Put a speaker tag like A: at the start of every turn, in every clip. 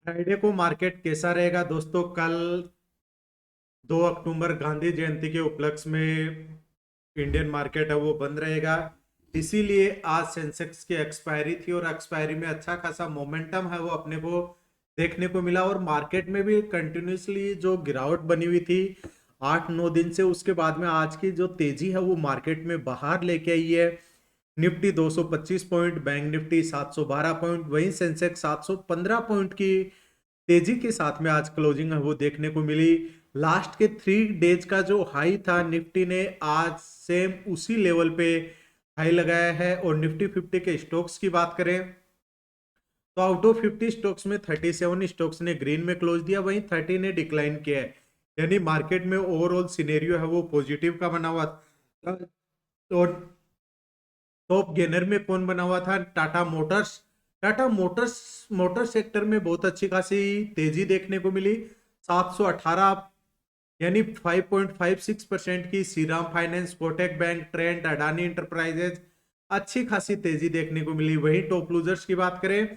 A: Friday को market कैसा रहेगा दोस्तों? कल 2 अक्टूबर गांधी जयंती के उपलक्ष्य में इंडियन मार्केट है वो बंद रहेगा। इसीलिए आज सेंसेक्स की एक्सपायरी थी और एक्सपायरी में अच्छा खासा मोमेंटम है वो अपने को देखने को मिला और मार्केट में भी कंटिन्यूसली जो गिरावट बनी हुई थी 8-9 दिन से, उसके बाद में आज की जो तेजी है वो मार्केट में बाहर लेके आई है। Nifty 225 point, bank Nifty 712 point, वहीं सेंसेक्स 715 पॉइंट की तेजी के साथ में आज क्लोजिंग है वो देखने को मिली। लास्ट के 3 डेज का जो हाई था निफ्टी ने आज सेम उसी लेवल पे हाई लगाया है। और निफ्टी 50 के स्टॉक्स की बात करें तो आउट ऑफ 50 स्टॉक्स में 37 स्टॉक्स ने ग्रीन में क्लोज दिया, वहीं 30 ने डिक्लाइन किया है। यानी मार्केट में ओवरऑल सिनेरियो है वो पॉजिटिव का बना हुआ था। और टॉप गेनर में कौन बना हुआ था? Tata Motors. Tata Motors motor sector में बहुत अच्छी खासी तेजी देखने को मिली। 718 यानी 5.56% की Shriram finance, Kotak bank, Trent, Adani enterprises अच्छी खासी तेजी देखने को मिली। वहीं टॉप लूजर्स की बात करें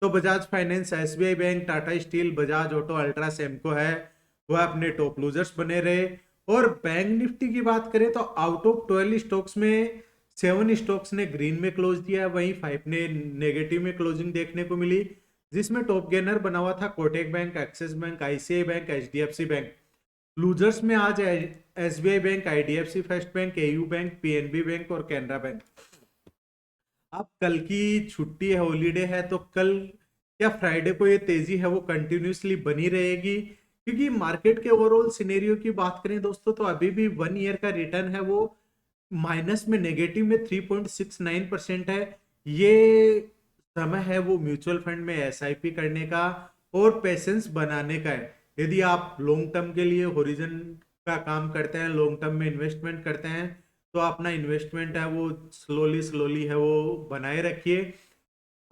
A: तो Bajaj Finance, SBI Bank, Tata Steel, Bajaj Auto, Ultra सेमको है वह अपने टॉप लूजर्स बने रहे। और बैंक निफ्टी की बात करें तो आउट ऑफ 12 स्टॉक्स में 7 स्टॉक्स ने ग्रीन में क्लोज दिया, वहीं 5 ने नेगेटिव में क्लोजिंग देखने को मिली, जिसमें टॉप गेनर बना हुआ था Kotak bank, axis bank, ICI bank, HDFC bank. Losers में आज SBI bank, IDFC first bank, AU bank, PNB bank और कैनरा बैंक। अब कल की छुट्टी है, हॉलीडे है, तो कल क्या फ्राइडे को ये तेजी है वो कंटिन्यूसली बनी रहेगी? क्योंकि मार्केट के ओवरऑल सिनेरियो की बात करें दोस्तों तो अभी भी 1 ईयर का रिटर्न है वो माइनस में, नेगेटिव में 3.69% है। ये समय है वो म्यूचुअल फंड में एसआईपी करने का और पेशेंस बनाने का है। यदि आप लॉन्ग टर्म के लिए होरिजन का काम करते हैं, लॉन्ग टर्म में इन्वेस्टमेंट करते हैं, तो अपना इन्वेस्टमेंट है वो स्लोली स्लोली है वो बनाए रखिए।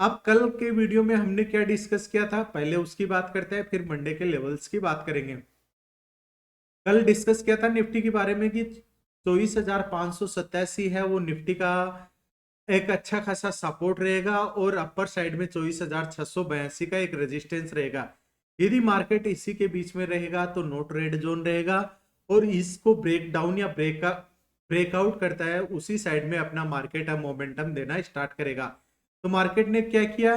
A: अब कल के वीडियो में हमने क्या डिस्कस किया था पहले उसकी बात करते हैं, फिर मंडे के लेवल्स की बात करेंगे। कल डिस्कस किया था निफ्टी के बारे में कि 24,587 है वो निफ्टी का एक अच्छा खासा सपोर्ट रहेगा और अपर साइड में 24,682 का एक रेजिस्टेंस रहेगा। यदि मार्केट इसी के बीच में रहेगा तो नोट रेड जोन रहेगा और इसको ब्रेक डाउन या ब्रेकआउट करता है उसी साइड में अपना मार्केट अब मोमेंटम देना स्टार्ट करेगा। तो मार्केट ने क्या किया?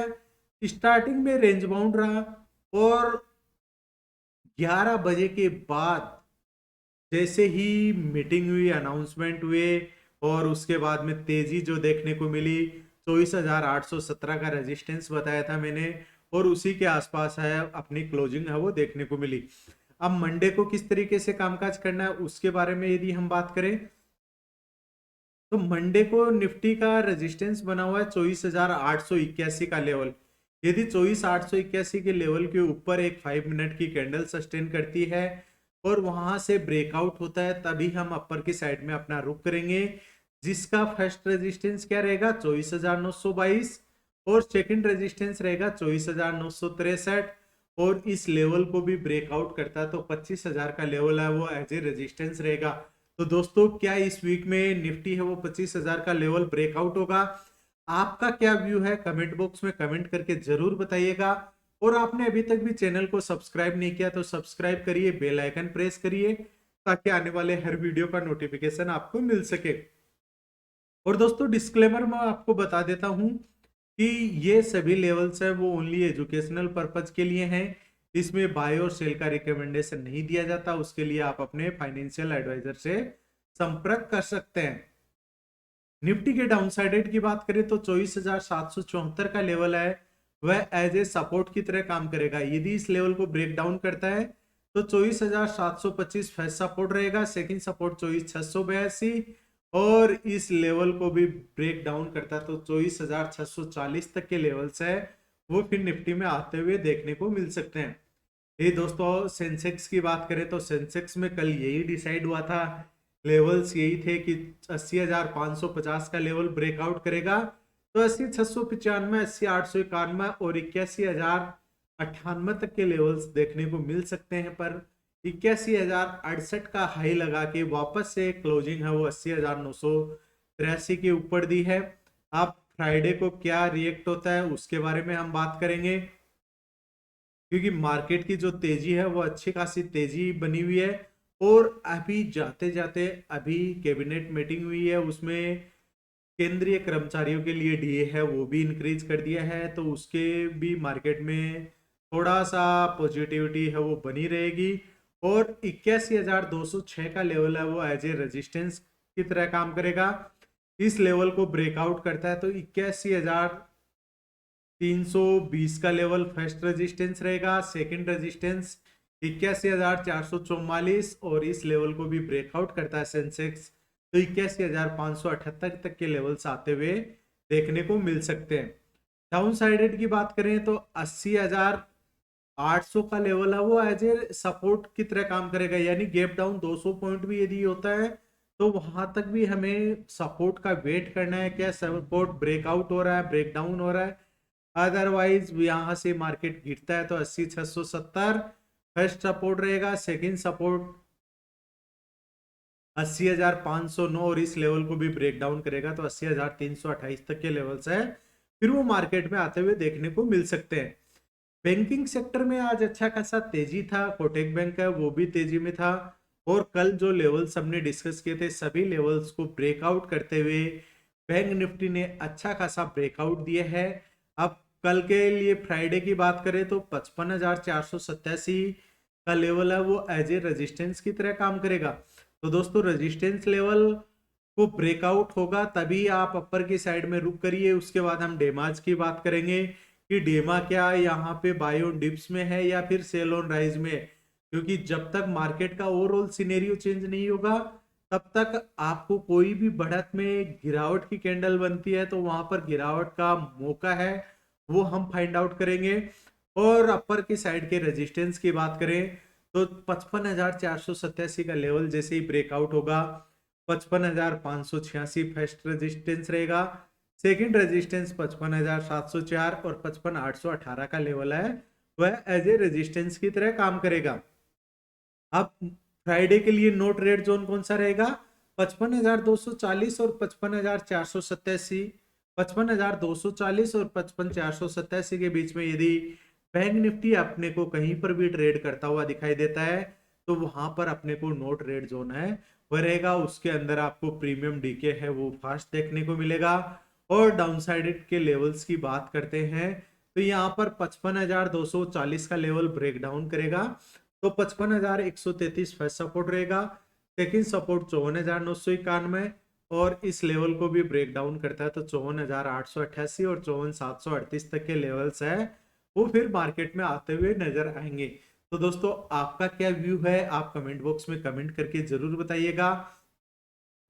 A: स्टार्टिंग में रेंज बाउंड रहा और 11 बजे के बाद जैसे ही मीटिंग हुई, अनाउंसमेंट हुए और उसके बाद में तेजी जो देखने को मिली, 24,817 का रेजिस्टेंस बताया था मैंने और उसी के आसपास है अपनी क्लोजिंग है वो देखने को मिली। अब मंडे को किस तरीके से कामकाज करना है उसके बारे में यदि हम बात करें तो मंडे को निफ्टी का रेजिस्टेंस बना हुआ है 24,881 का लेवल। यदि 24,881 के लेवल के ऊपर एक 5 मिनट की कैंडल सस्टेन करती है और वहां से ब्रेकआउट होता है तभी हम अपर की साइड में अपना रुख करेंगे, जिसका फर्स्ट रेजिस्टेंस क्या रहेगा? 24,922 और सेकंड रेजिस्टेंस रहेगा 24,963। और इस लेवल को भी ब्रेकआउट करता है तो 25,000 का लेवल है वो एज ए रेजिस्टेंस रहेगा। तो दोस्तों क्या इस वीक में निफ्टी है वो 25,000 का लेवल ब्रेकआउट होगा? आपका क्या व्यू है कमेंट बॉक्स में कमेंट करके जरूर बताइएगा। और आपने अभी तक भी चैनल को सब्सक्राइब नहीं किया तो सब्सक्राइब करिए, बेल आइकन प्रेस करिए ताकि आने वाले हर वीडियो का नोटिफिकेशन आपको मिल सके। और दोस्तों डिस्क्लेमर मैं आपको बता देता हूं कि ये सभी लेवल्स है वो ओनली एजुकेशनल पर्पज के लिए हैं। इसमें बाय और सेल का रिकमेंडेशन नहीं दिया जाता, उसके लिए आप अपने फाइनेंशियल एडवाइजर से संपर्क कर सकते हैं। निफ्टी के डाउन साइडेड की बात करें तो 24,774 का लेवल है वह एज ए सपोर्ट की तरह काम करेगा। यदि इस लेवल को ब्रेक डाउन करता है तो 24,725 फर्स्ट सपोर्ट रहेगा, सेकंड सपोर्ट 24,682 और इस लेवल को भी ब्रेक डाउन करता तो 24,640 तक के लेवल्स है वो फिर निफ्टी में आते हुए देखने को मिल सकते हैं। ये दोस्तों सेंसेक्स की बात करें तो सेंसेक्स में कल यही डिसाइड हुआ था, लेवल्स यही थे कि 80,550 का लेवल ब्रेकआउट करेगा तो 80,695, 80,891 और 81,098 तक के लेवल्स देखने को मिल सकते हैं। पर 81,068 का हाई लगा के वापस से क्लोजिंग है वो 80,983 के ऊपर दी है। अब फ्राइडे को क्या रिएक्ट होता है उसके बारे में हम बात करेंगे। क्योंकि मार्केट की जो तेजी है वो अच्छी खासी तेजी बनी हुई है। और अभी जाते जाते अभी कैबिनेट मीटिंग हुई है, उसमें केंद्रीय कर्मचारियों के लिए डीए है वो भी इंक्रीज कर दिया है, तो उसके भी मार्केट में थोड़ा सा पॉजिटिविटी है वो बनी रहेगी। और 81,206 का लेवल है वो एज ए रेजिस्टेंस की तरह काम करेगा। इस लेवल को ब्रेकआउट करता है तो 81,320 का लेवल फर्स्ट रेजिस्टेंस रहेगा। सेकंड रेजिस्टेंस 81,444, और इस लेवल को भी ब्रेकआउट करता है सेंसेक्स तो 81,578 तक के लेवल्स आते हुए देखने को मिल सकते हैं। डाउन साइडेड की बात करें तो 80,800 का लेवल है वो एज ए सपोर्ट की तरह काम करेगा, यानी गैप डाउन 200 पॉइंट भी यदि होता है तो वहां तक भी हमें सपोर्ट का वेट करना है, क्या सपोर्ट ब्रेकआउट हो रहा है, ब्रेक डाउन हो रहा है। अदरवाइज यहां से मार्केट गिरता है तो 80,670 फर्स्ट सपोर्ट रहेगा। सेकंड सपोर्ट 80,509, और इस लेवल को भी ब्रेक डाउन करेगा तो 80,328 तक के लेवल्स है, फिर वो मार्केट में आते हुए देखने को मिल सकते हैं। बैंकिंग सेक्टर में आज अच्छा खासा तेजी था, कोटक बैंक है वो भी तेजी में था। और कल जो लेवल्स हमने डिस्कस किए थे सभी लेवल्स को ब्रेकआउट करते हुए बैंक निफ्टी ने अच्छा खासा ब्रेकआउट दिया है। अब कल के लिए फ्राइडे की बात करें तो 55,487 का लेवल है वो एज ए रेजिस्टेंस की तरह काम करेगा। तो दोस्तों रेजिस्टेंस लेवल को ब्रेकआउट होगा तभी आप अपर की साइड में रुक करिए। उसके बाद हम डेमाज की बात करेंगे कि डेमा क्या यहाँ पे बाय ऑन डिप्स में है या फिर सेल ऑन राइज में है। क्योंकि जब तक मार्केट का ओवरऑल सिनेरियो चेंज नहीं होगा तब तक आपको कोई भी बढ़त में गिरावट की कैंडल बनती है तो वहां पर गिरावट का मौका है वो हम फाइंड आउट करेंगे। और अपर की साइड के रेजिस्टेंस की बात करें तो 55,487 का लेवल जैसे ही ब्रेकआउट होगा 55,586 फर्स्ट रेजिस्टेंस रहेगा। सेकंड रेजिस्टेंस 55,704 और 55,818 का लेवल है वह एज ए रेजिस्टेंस की तरह काम करेगा। अब फ्राइडे के लिए नो ट्रेड जोन कौन सा रहेगा? 55,240 और 55,487, 55,240 और 55,487 के बीच में यदि बैंक निफ्टी अपने को कहीं पर भी ट्रेड करता हुआ दिखाई देता है तो वहां पर अपने को नो ट्रेड जोन है वह रहेगा। उसके अंदर आपको प्रीमियम डीके है वो फास्ट देखने को मिलेगा। और डाउनसाइडेड के लेवल्स की बात करते हैं तो यहाँ पर 55,240 का लेवल ब्रेक डाउन करेगा तो 55,133 फर्स्ट सपोर्ट रहेगा। सेकंड सपोर्ट 54,991, और इस लेवल को भी ब्रेक डाउन करता है तो 54,888 और 54,738 तक के लेवल्स है वो फिर मार्केट में आते हुए नजर आएंगे। तो दोस्तों आपका क्या व्यू है आप कमेंट बॉक्स में कमेंट करके जरूर बताइएगा।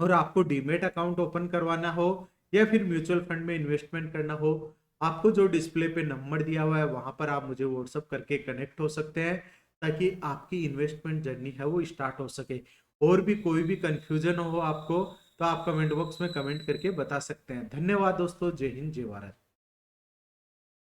A: और आपको डीमेट अकाउंट ओपन करवाना हो या फिर म्यूचुअल फंड में इन्वेस्टमेंट करना हो, आपको जो डिस्प्ले पे नंबर दिया हुआ है वहां पर आप मुझे व्हाट्सअप करके कनेक्ट हो सकते हैं ताकि आपकी इन्वेस्टमेंट जर्नी है वो स्टार्ट हो सके। और भी कोई भी कंफ्यूजन हो आपको तो आप कमेंट बॉक्स में कमेंट करके बता सकते हैं। धन्यवाद दोस्तों, जय हिंद जय भारत।